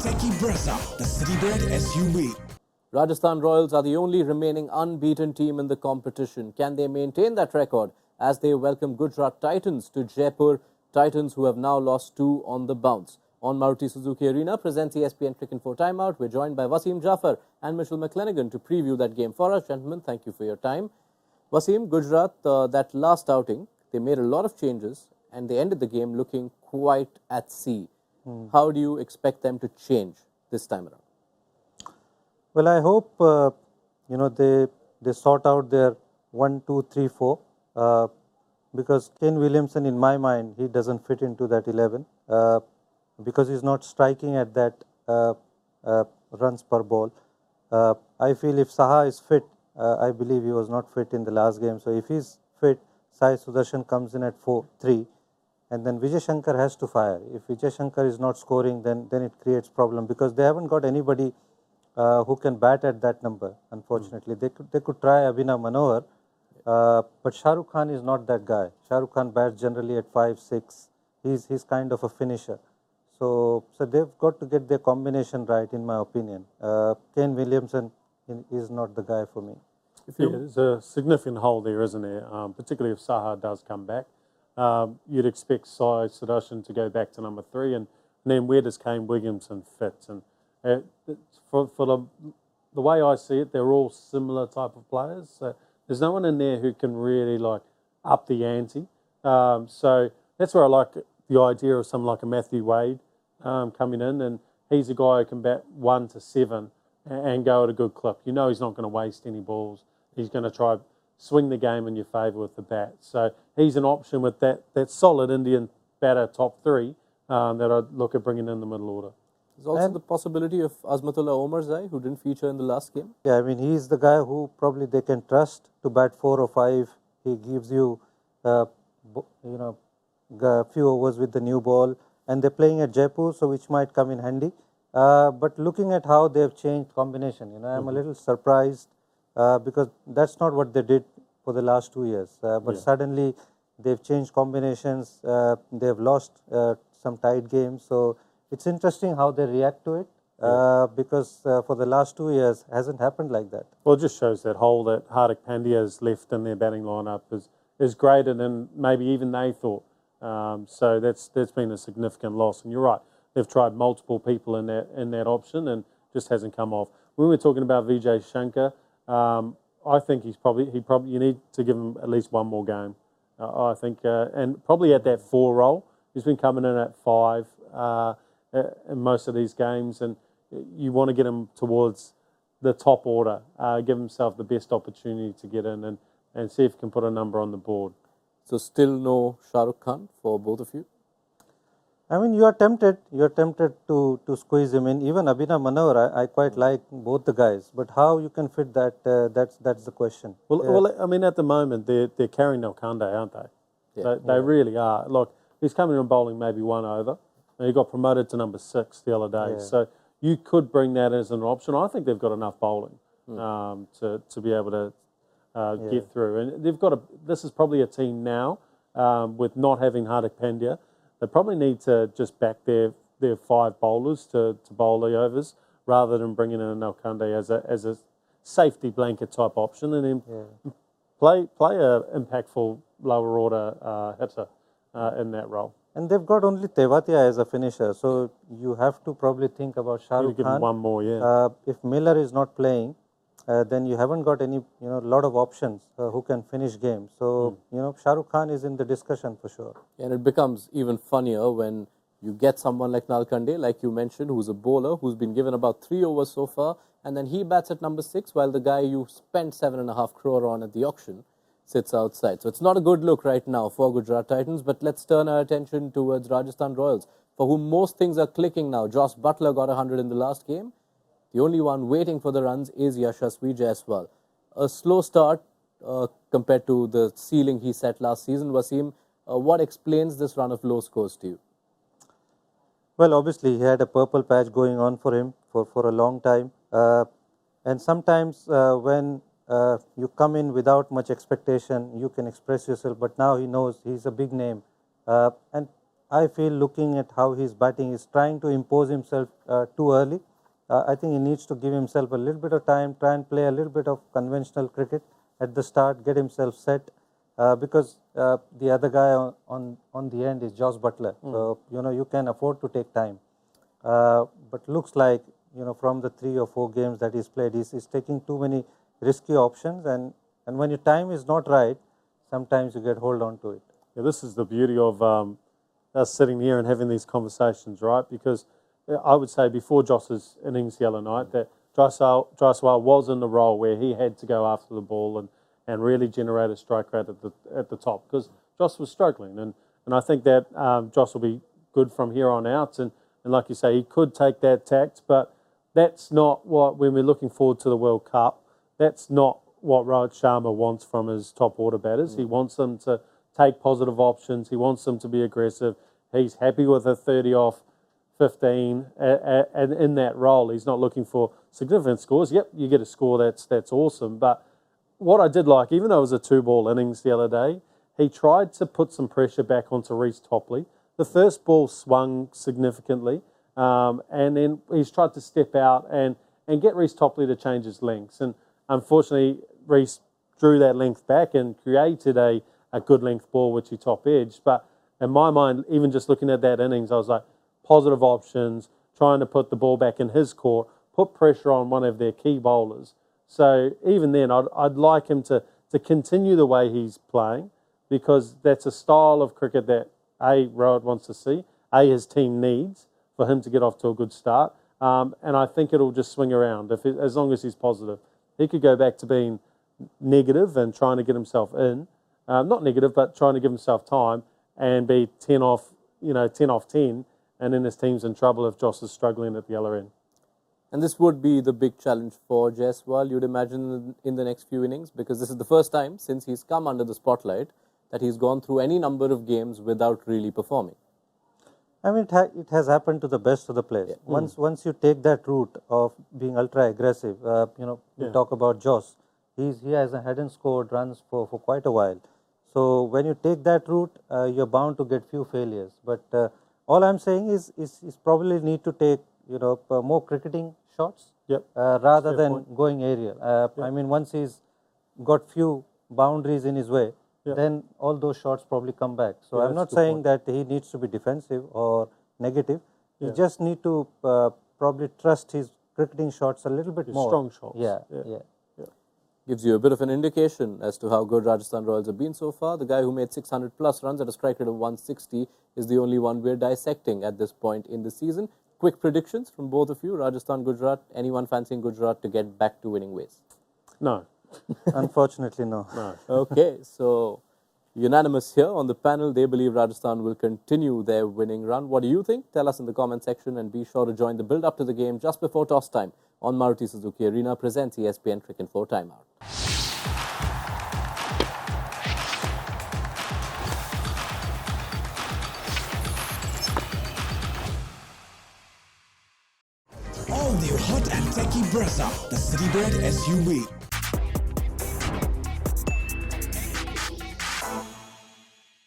Kawasaki Brezza, the Citybird SUV. Rajasthan Royals are the only remaining unbeaten team in the competition. Can they maintain that record as they welcome Gujarat Titans to Jaipur? Titans who have now lost 2 on the bounce. On Maruti Suzuki Arena presents ESPN Cricket 4 Timeout. We're joined by Wasim Jaffer and Mitchell McClenaghan to preview that game for us. Gentlemen, thank you for your time. Wasim, Gujarat, that last outing, they made a lot of changes and they ended the game looking quite at sea. How do you expect them to change this time around? Well, I hope they sort out their 1, 2, 3, 4 because Kane Williamson, in my mind, he doesn't fit into that 11 because he's not striking at that runs per ball. I feel if Saha is fit, I believe he was not fit in the last game. So if he's fit, Sai Sudarshan comes in at 4-3, and then Vijay Shankar has to fire. If Vijay Shankar is not scoring, then it creates problem because they haven't got anybody who can bat at that number. Unfortunately, they could try Abhinav Manohar, but Shah Rukh Khan is not that guy. Shah Rukh Khan bats generally at 5, 6. He's kind of a finisher. So they've got to get their combination right, in my opinion. Kane Williamson is not the guy for me. There's a significant hole there, isn't there? Particularly if Saha does come back. You'd expect Sai Sudarshan to go back to number 3, and then where does Kane Williamson fit? And for the way I see it, they're all similar type of players. So there's no one in there who can really up the ante. So that's where I like the idea of someone like a Matthew Wade coming in, and he's a guy who can bat 1 to 7 and go at a good clip. You know he's not going to waste any balls. He's going to try swing the game in your favour with the bat. So he's an option with that solid Indian batter top 3 that I'd look at bringing in the middle order. There's also the possibility of Azmatullah Omarzai, who didn't feature in the last game. Yeah, I mean, he's the guy who probably they can trust to bat 4 or 5. He gives you, a few overs with the new ball, and they're playing at Jaipur, so which might come in handy. But looking at how they've changed combination, I'm a little surprised because that's not what they did for the last 2 years. But suddenly they've changed combinations. They've lost some tight games. So it's interesting how they react to it because for the last 2 years hasn't happened like that. Well, it just shows that hole that Hardik Pandya has left in their batting lineup is greater than maybe even they thought. So that's been a significant loss. And you're right, they've tried multiple people in that option and just hasn't come off. When we're talking about Vijay Shankar, I think you need to give him at least one more game. I think, and probably at that 4 role. He's been coming in at 5 in most of these games, and you want to get him towards the top order, give himself the best opportunity to get in and see if he can put a number on the board. So still no Shah Rukh Khan for both of you? I mean, you are tempted to squeeze him in. Even Abhinav Manohar, I quite like both the guys. But how you can fit that, that's the question. Well, I mean, at the moment, they're carrying Nelkande, aren't they? Yeah. They really are. Look, he's coming in bowling maybe 1 over. And he got promoted to number 6 the other day. Yeah. So you could bring that as an option. I think they've got enough bowling to be able to get through. And they've got this is probably a team now with not having Hardik Pandya. They probably need to just back their 5 bowlers to bowl the overs rather than bringing in a Nelkande as a safety blanket type option, and then play a impactful lower order hitter in that role. And they've got only Tewatia as a finisher, so you have to probably think about Shah Rukh Khan. Give him one more, if Miller is not playing, then you haven't got any, lot of options who can finish games. So, Shah Rukh Khan is in the discussion for sure. And it becomes even funnier when you get someone like Nelkande, like you mentioned, who's a bowler, who's been given about 3 overs so far, and then he bats at number 6, while the guy you spent 7.5 crore on at the auction sits outside. So it's not a good look right now for Gujarat Titans, but let's turn our attention towards Rajasthan Royals, for whom most things are clicking now. Josh Butler got 100 in the last game. The only one waiting for the runs is Yashasvi Jaiswal. A slow start compared to the ceiling he set last season. Wasim, what explains this run of low scores to you? Well, obviously, he had a purple patch going on for him for a long time. And sometimes when you come in without much expectation, you can express yourself. But now he knows he's a big name. And I feel looking at how he's batting, he's trying to impose himself too early. I think he needs to give himself a little bit of time, try and play a little bit of conventional cricket at the start, get himself set, because the other guy on the end is Josh Butler. So, you can afford to take time. But looks like, from the 3 or 4 games that he's played, he's taking too many risky options, and when your time is not right, sometimes you get hold on to it. Yeah, this is the beauty of us sitting here and having these conversations, right? Because I would say before Joss's innings the other night that Jaiswal was in the role where he had to go after the ball and really generate a strike rate at the top, because Joss was struggling, and I think that Joss will be good from here on out, and like you say, he could take that tact, but that's not what, when we're looking forward to the World Cup, that's not what Rohit Sharma wants from his top order batters. He wants them to take positive options. He wants them to be aggressive. He's happy with a 30 off 15, and in that role, he's not looking for significant scores. Yep, you get a score, that's awesome. But what I did like, even though it was a 2-ball innings the other day, he tried to put some pressure back onto Reece Topley. The first ball swung significantly, and then he's tried to step out and get Reece Topley to change his lengths. And unfortunately, Reece drew that length back and created a good length ball, which he top edged. But in my mind, even just looking at that innings, I was like, positive options, trying to put the ball back in his court, put pressure on one of their key bowlers. So even then, I'd like him to continue the way he's playing, because that's a style of cricket that Rohit wants to see, his team needs for him to get off to a good start. And I think it'll just swing around as long as he's positive. He could go back to being negative and trying to get himself in, not negative, but trying to give himself time and be 10 off 10, and then his team's in trouble if Joss is struggling at the other end. And this would be the big challenge for Jaiswal, you'd imagine, in the next few innings, because this is the first time since he's come under the spotlight that he's gone through any number of games without really performing. I mean, it has happened to the best of the players. Yeah. Once you take that route of being ultra aggressive, we talk about Joss. He hadn't scored runs for quite a while. So when you take that route, you're bound to get few failures. But all I'm saying is probably need to take more cricketing shots rather than going aerial. I mean, once he's got few boundaries in his way, then all those shots probably come back. So I'm not saying that he needs to be defensive or negative. He just need to probably trust his cricketing shots a little bit more. Strong shots. Yeah. Gives you a bit of an indication as to how good Rajasthan Royals have been so far. The guy who made 600 plus runs at a strike rate of 160 is the only one we're dissecting at this point in the season. Quick predictions from both of you. Rajasthan, Gujarat. Anyone fancying Gujarat to get back to winning ways? No. Unfortunately, no. Okay, so unanimous here on the panel. They believe Rajasthan will continue their winning run. What do you think? Tell us in the comment section, and be sure to join the build-up to the game just before toss time on Maruti Suzuki Arena presents ESPN Cricket 4 Timeout. All new hot and techy Brezza, the Citybird SUV.